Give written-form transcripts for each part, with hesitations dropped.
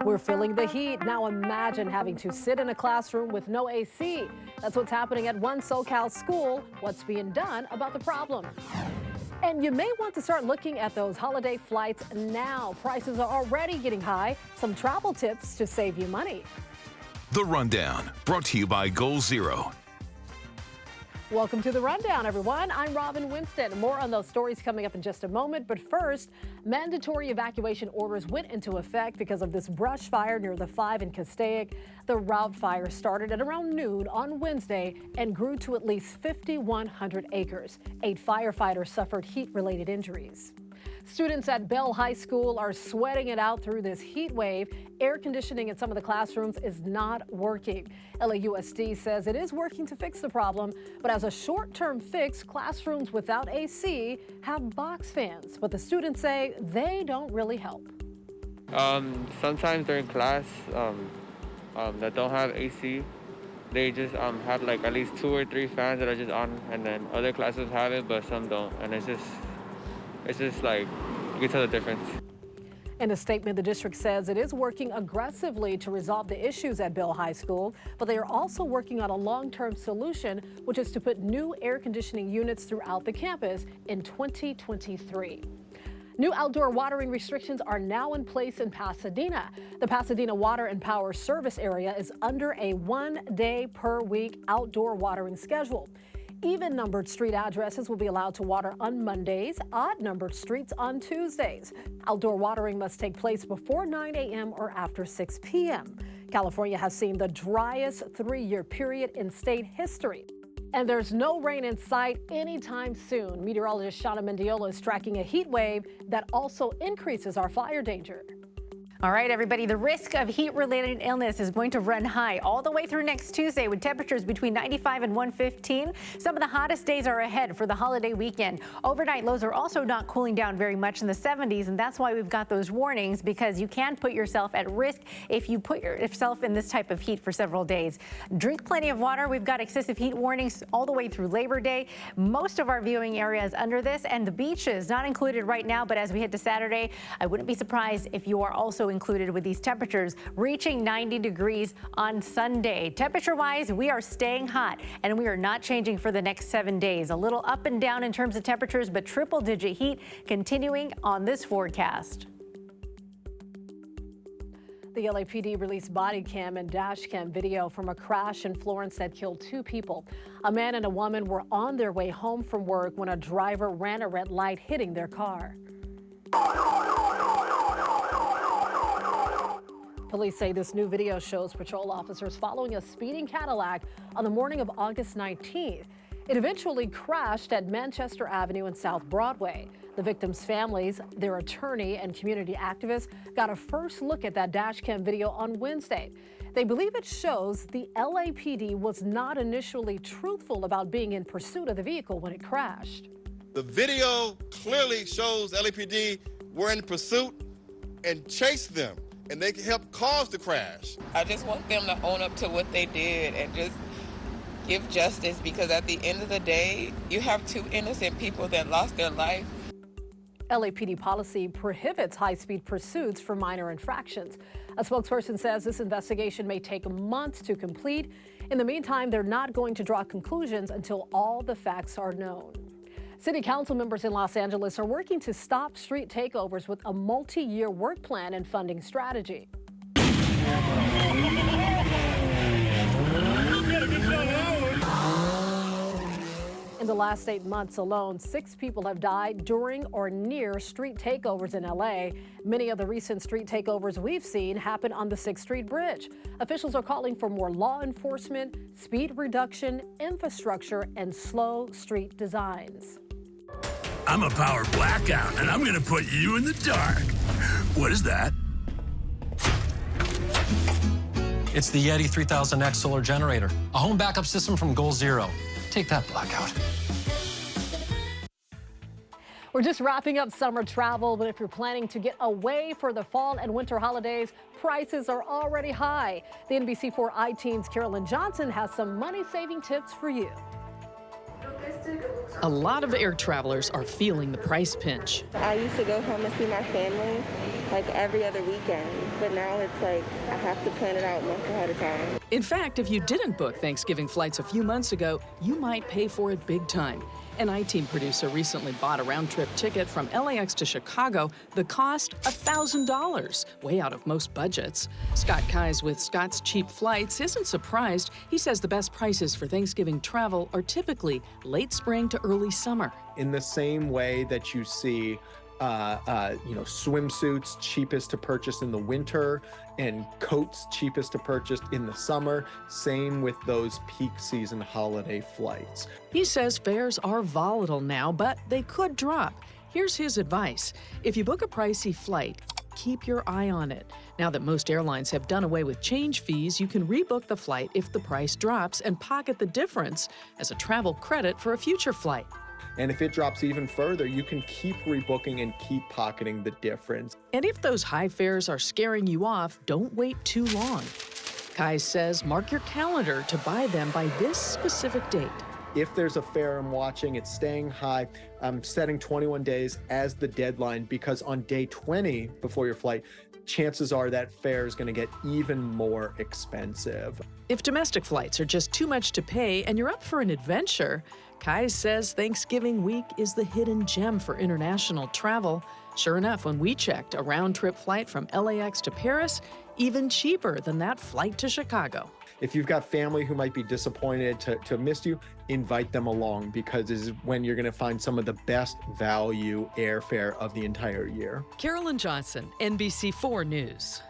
We're feeling the heat. Now imagine having to sit in a classroom with no AC. That's what's happening at one SoCal school. What's being done about the problem? And you may want to start looking at those holiday flights now. Prices are already getting high. Some travel tips to save you money. The Rundown, brought to you by Goal Zero. Welcome to The Rundown, everyone. I'm Robin Winston. More on those stories coming up in just a moment. But first, mandatory evacuation orders went into effect because of this brush fire near the 5 in Castaic. The route fire started at around noon on Wednesday and grew to at least 5,100 acres. 8 firefighters suffered heat-related injuries. Students at Bell High School are sweating it out through this heat wave. Air conditioning in some of the classrooms is not working. LAUSD says it is working to fix the problem, but as a short-term fix, classrooms without AC have box fans. But the students say they don't really help. Sometimes during class that don't have AC, they just have like at least 2 or 3 fans that are just on, and then other classes have it, but some don't, and it's just like, you can tell the difference. In a statement, the district says it is working aggressively to resolve the issues at Bell High School, but they are also working on a long-term solution, which is to put new air conditioning units throughout the campus in 2023. New outdoor watering restrictions are now in place in Pasadena. The Pasadena Water and Power Service area is under a 1-day-per-week outdoor watering schedule. Even-numbered street addresses will be allowed to water on Mondays, odd-numbered streets on Tuesdays. Outdoor watering must take place before 9 a.m. or after 6 p.m. California has seen the driest 3-year period in state history. And there's no rain in sight anytime soon. Meteorologist Shauna Mendiola is tracking a heat wave that also increases our fire danger. All right, everybody, the risk of heat-related illness is going to run high all the way through next Tuesday with temperatures between 95 and 115. Some of the hottest days are ahead for the holiday weekend. Overnight lows are also not cooling down very much in the 70s, and that's why we've got those warnings, because you can put yourself at risk if you put yourself in this type of heat for several days. Drink plenty of water. We've got excessive heat warnings all the way through Labor Day. Most of our viewing areas under this, and the beaches not included right now, but as we head to Saturday, I wouldn't be surprised if you are also included with these temperatures reaching 90 degrees on Sunday. Temperature-wise, we are staying hot, and we are not changing for the next 7 days. A little up and down in terms of temperatures, but triple-digit heat continuing on this forecast. The LAPD released body cam and dash cam video from a crash in Florence that killed 2 people. A man and a woman were on their way home from work when a driver ran a red light, hitting their car. Police say this new video shows patrol officers following a speeding Cadillac on the morning of August 19th. It eventually crashed at Manchester Avenue and South Broadway. The victims' families, their attorney, and community activists got a first look at that dash cam video on Wednesday. They believe it shows the LAPD was not initially truthful about being in pursuit of the vehicle when it crashed. The video clearly shows LAPD were in pursuit and chased them, and they helped cause the crash. I just want them to own up to what they did and just give justice, because at the end of the day, you have 2 innocent people that lost their life. LAPD policy prohibits high-speed pursuits for minor infractions. A spokesperson says this investigation may take months to complete. In the meantime, they're not going to draw conclusions until all the facts are known. City council members in Los Angeles are working to stop street takeovers with a multi-year work plan and funding strategy. In the last 8 months alone, 6 people have died during or near street takeovers in LA. Many of the recent street takeovers we've seen happen on the 6th Street Bridge. Officials are calling for more law enforcement, speed reduction, infrastructure, and slow street designs. I'm a power blackout, and I'm going to put you in the dark. What is that? It's the Yeti 3000X solar generator, a home backup system from Goal Zero. Take that, blackout. We're just wrapping up summer travel, but if you're planning to get away for the fall and winter holidays, prices are already high. The NBC4 I-Team's Carolyn Johnson has some money-saving tips for you. A lot of air travelers are feeling the price pinch. I used to go home and see my family, like every other weekend. But now it's like I have to plan it out months ahead of time. In fact, if you didn't book Thanksgiving flights a few months ago, you might pay for it big time. An I-Team producer recently bought a round-trip ticket from LAX to Chicago. The cost, $1,000, way out of most budgets. Scott Keyes with Scott's Cheap Flights isn't surprised. He says the best prices for Thanksgiving travel are typically late spring to early summer. In the same way that you see swimsuits cheapest to purchase in the winter and coats cheapest to purchase in the summer. Same with those peak season holiday flights. He says fares are volatile now, but they could drop. Here's his advice. If you book a pricey flight, keep your eye on it. Now that most airlines have done away with change fees, you can rebook the flight if the price drops and pocket the difference as a travel credit for a future flight. And if it drops even further, you can keep rebooking and keep pocketing the difference. And if those high fares are scaring you off, don't wait too long. Kai says mark your calendar to buy them by this specific date. If there's a fare I'm watching, it's staying high, I'm setting 21 days as the deadline, because on day 20 before your flight, chances are that fare is going to get even more expensive. If domestic flights are just too much to pay and you're up for an adventure, Kai says Thanksgiving week is the hidden gem for international travel. Sure enough, when we checked, a round-trip flight from LAX to Paris, even cheaper than that flight to Chicago. If you've got family who might be disappointed to miss you, invite them along, because this is when you're going to find some of the best value airfare of the entire year. Carolyn Johnson, NBC4 News.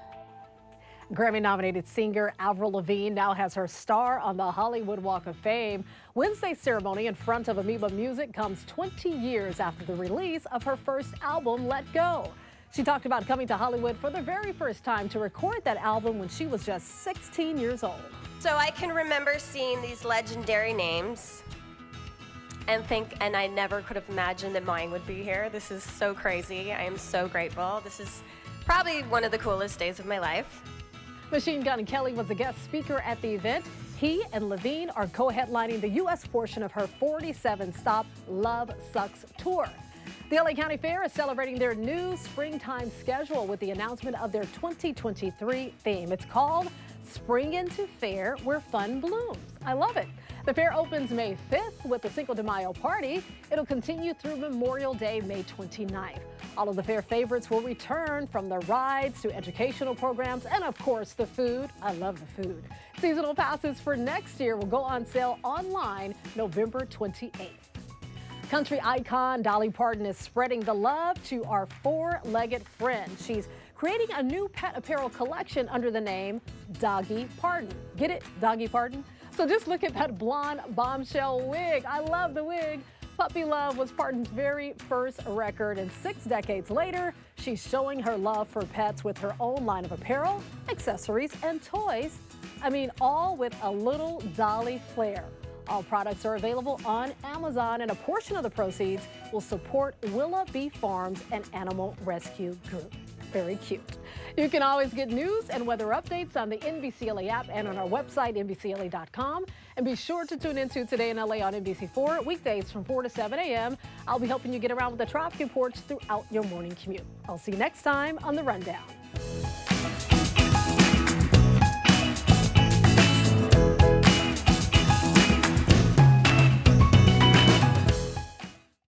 Grammy-nominated singer Avril Lavigne now has her star on the Hollywood Walk of Fame. Wednesday's ceremony in front of Amoeba Music comes 20 years after the release of her first album, Let Go. She talked about coming to Hollywood for the very first time to record that album when she was just 16 years old. So I can remember seeing these legendary names and I never could have imagined that mine would be here. This is so crazy. I am so grateful. This is probably one of the coolest days of my life. Machine Gun Kelly was a guest speaker at the event. He and Lavigne are co-headlining the U.S. portion of her 47-stop Love Sucks tour. The LA County Fair is celebrating their new springtime schedule with the announcement of their 2023 theme. It's called Spring into Fair, where fun blooms. I love it. The fair opens May 5th with the Cinco de Mayo party. It'll continue through Memorial Day, May 29th. All of the fair favorites will return, from the rides to educational programs and, of course, the food. I love the food. Seasonal passes for next year will go on sale online November 28th. Country icon Dolly Parton is spreading the love to our four-legged friend. She's creating a new pet apparel collection under the name Doggy Parton. Get it? Doggy Parton? So just look at that blonde bombshell wig. I love the wig. Puppy Love was Parton's very first record, and 6 decades later, she's showing her love for pets with her own line of apparel, accessories, and toys. I mean, all with a little Dolly flair. All products are available on Amazon, and a portion of the proceeds will support Willa Bee Farms and Animal Rescue Group. Very cute. You can always get news and weather updates on the NBCLA app and on our website, NBCLA.com. And be sure to tune into Today in LA on NBC4, weekdays from 4 to 7 a.m. I'll be helping you get around with the traffic reports throughout your morning commute. I'll see you next time on The Rundown.